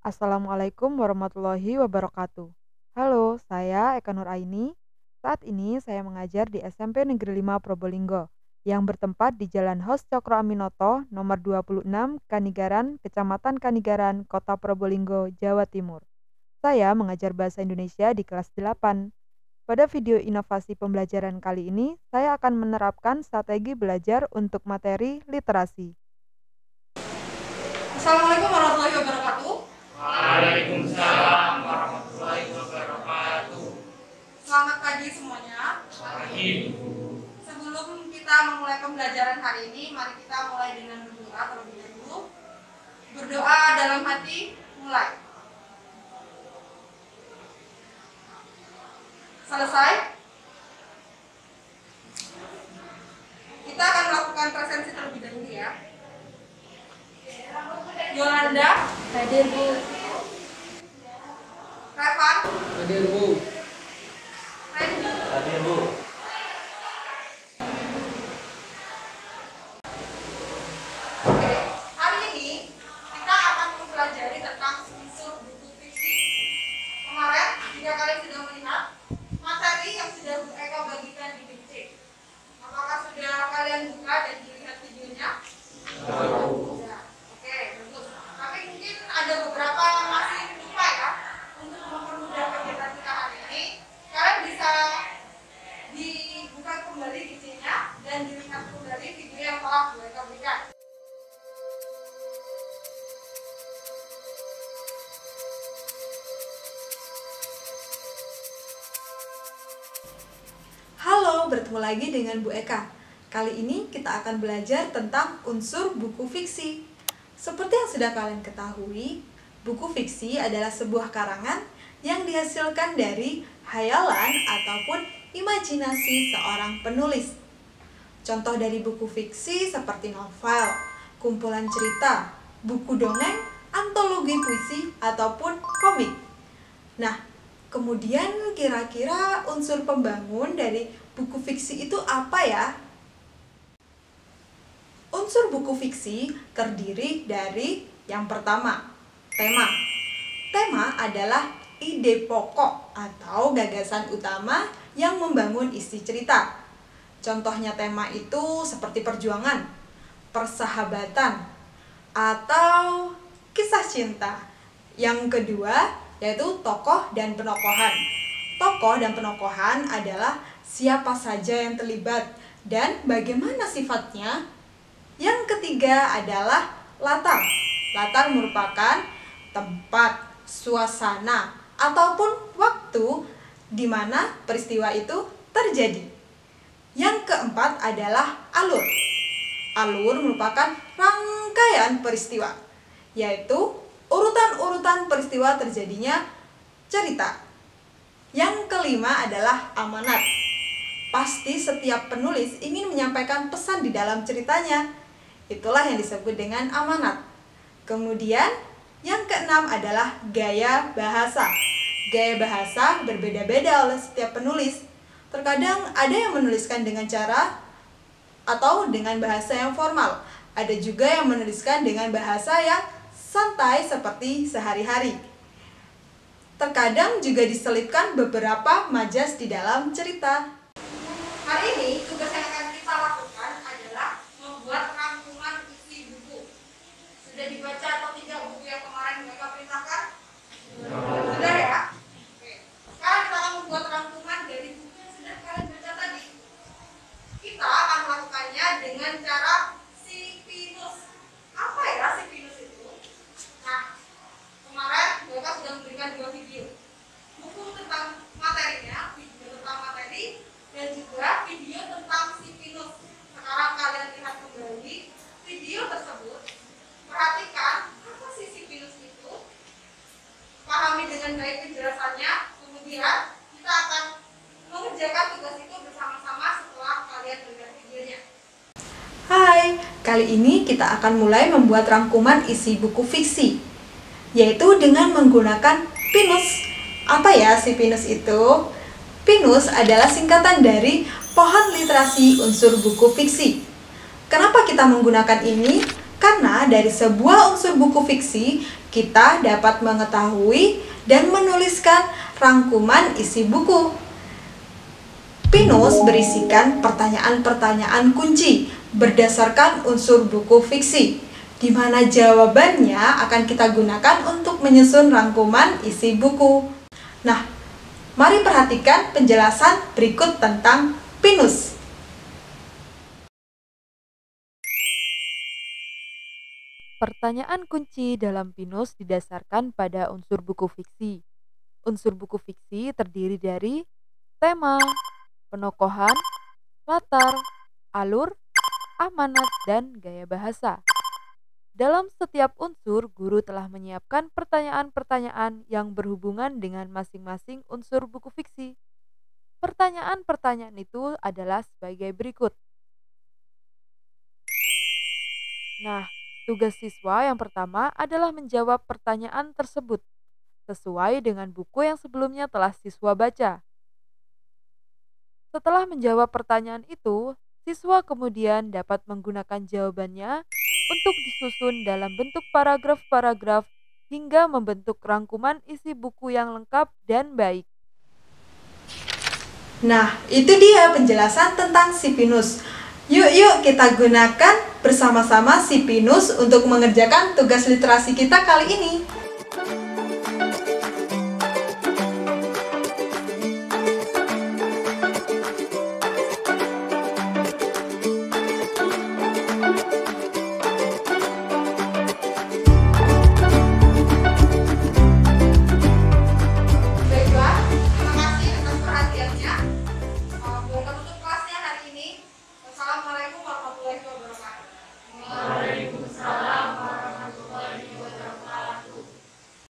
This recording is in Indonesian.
Assalamualaikum warahmatullahi wabarakatuh. Halo, saya Eka Nuraini. Saat ini saya mengajar di SMP Negeri 5 Probolinggo yang bertempat di Jalan Hos Cokro Aminoto nomor 26 Kanigaran, Kecamatan Kanigaran, Kota Probolinggo, Jawa Timur. Saya mengajar bahasa Indonesia di kelas 8. Pada video inovasi pembelajaran kali ini, saya akan menerapkan strategi belajar untuk materi literasi. Assalamualaikum warahmatullahi wabarakatuh. Waalaikumsalam warahmatullahi wabarakatuh. Selamat pagi semuanya. Pagi, Bu. Sebelum kita memulai pembelajaran hari ini, mari kita mulai dengan berdoa terlebih dahulu. Berdoa dalam hati, mulai. Selesai. Kita akan melakukan presensi terlebih dahulu ya. Yolanda, Hadir, Bu. Revan, Hadir, Bu. Randy, Hadir, Bu. Oke, hari ini kita akan mempelajari tentang unsur buku fiksi. Kemarin, jika kalian sudah melihat materi yang sudah Bu Eka bagikan di DC, apakah sudah kalian buka dan dilihat videonya? Sudah. Oke, bagus. Tapi mungkin ada beberapa masih lupa ya. Untuk mempermudah kegiatan kita hari ini, kalian bisa dibuka kembali DC-nya dan dilihat kembali video yang telah Bu Eka berikan. Halo, bertemu lagi dengan Bu Eka. Kali ini kita akan belajar tentang unsur buku fiksi. Seperti yang sudah kalian ketahui, buku fiksi adalah sebuah karangan yang dihasilkan dari hayalan ataupun imajinasi seorang penulis. Contoh dari buku fiksi seperti novel, kumpulan cerita, buku dongeng, antologi puisi, ataupun komik. Nah, kemudian kira-kira unsur pembangun dari buku fiksi itu apa ya? Unsur buku fiksi terdiri dari yang pertama, tema. Tema adalah ide pokok atau gagasan utama yang membangun isi cerita. Contohnya tema itu seperti perjuangan, persahabatan, atau kisah cinta. Yang kedua yaitu tokoh dan penokohan. Tokoh dan penokohan adalah siapa saja yang terlibat dan bagaimana sifatnya. Yang ketiga adalah latar. Latar merupakan tempat, suasana, ataupun waktu di mana peristiwa itu terjadi. Yang keempat adalah alur. Alur merupakan rangkaian peristiwa, yaitu urutan-urutan peristiwa terjadinya cerita. Yang kelima adalah amanat. Pasti setiap penulis ingin menyampaikan pesan di dalam ceritanya. Itulah yang disebut dengan amanat. Kemudian yang keenam adalah gaya bahasa. Gaya bahasa berbeda-beda oleh setiap penulis. Terkadang ada yang menuliskan dengan cara atau dengan bahasa yang formal. Ada juga yang menuliskan dengan bahasa yang santai seperti sehari-hari. Terkadang juga diselipkan beberapa majas di dalam cerita. Hari ini tugas yang akan kita lakukan adalah membuat rangkuman isi buku. Sudah dibaca atau tidak buku yang kemarin mereka perintahkan? Sudah ya? Oke. Sekarang kita akan membuat rangkuman dari buku yang sudah kalian baca tadi. Kita akan melakukannya dengan cara si pinus. Apa ya si pinus itu? Nah, kemarin mereka sudah memberikan 2 video. Buku tentang materinya, video tentang materi, dan juga video tentang si pinus. Sekarang kalian lihat kembali video tersebut. Perhatikan apa sih si pinus itu. Pahami dengan baik penjelasannya. Kemudian kita akan mengerjakan tugas itu bersama-sama setelah kalian melihat videonya. Hai, kali ini kita akan mulai membuat rangkuman isi buku fiksi, yaitu dengan menggunakan pinus. Apa ya si pinus itu? Pinus adalah singkatan dari pohon literasi unsur buku fiksi. Kenapa kita menggunakan ini? Karena dari sebuah unsur buku fiksi, kita dapat mengetahui dan menuliskan rangkuman isi buku. Pinus berisikan pertanyaan-pertanyaan kunci berdasarkan unsur buku fiksi, di mana jawabannya akan kita gunakan untuk menyusun rangkuman isi buku. Nah, mari perhatikan penjelasan berikut tentang Pinus. Pertanyaan kunci dalam Pinus didasarkan pada unsur buku fiksi. Unsur buku fiksi terdiri dari tema, penokohan, latar, alur, amanat, dan gaya bahasa. Dalam setiap unsur, guru telah menyiapkan pertanyaan-pertanyaan yang berhubungan dengan masing-masing unsur buku fiksi. Pertanyaan-pertanyaan itu adalah sebagai berikut. Nah, tugas siswa yang pertama adalah menjawab pertanyaan tersebut sesuai dengan buku yang sebelumnya telah siswa baca. Setelah menjawab pertanyaan itu, siswa kemudian dapat menggunakan jawabannya untuk disusun dalam bentuk paragraf-paragraf hingga membentuk rangkuman isi buku yang lengkap dan baik. Nah, itu dia penjelasan tentang si Pinus. Yuk kita gunakan bersama-sama si Pinus untuk mengerjakan tugas literasi kita kali ini.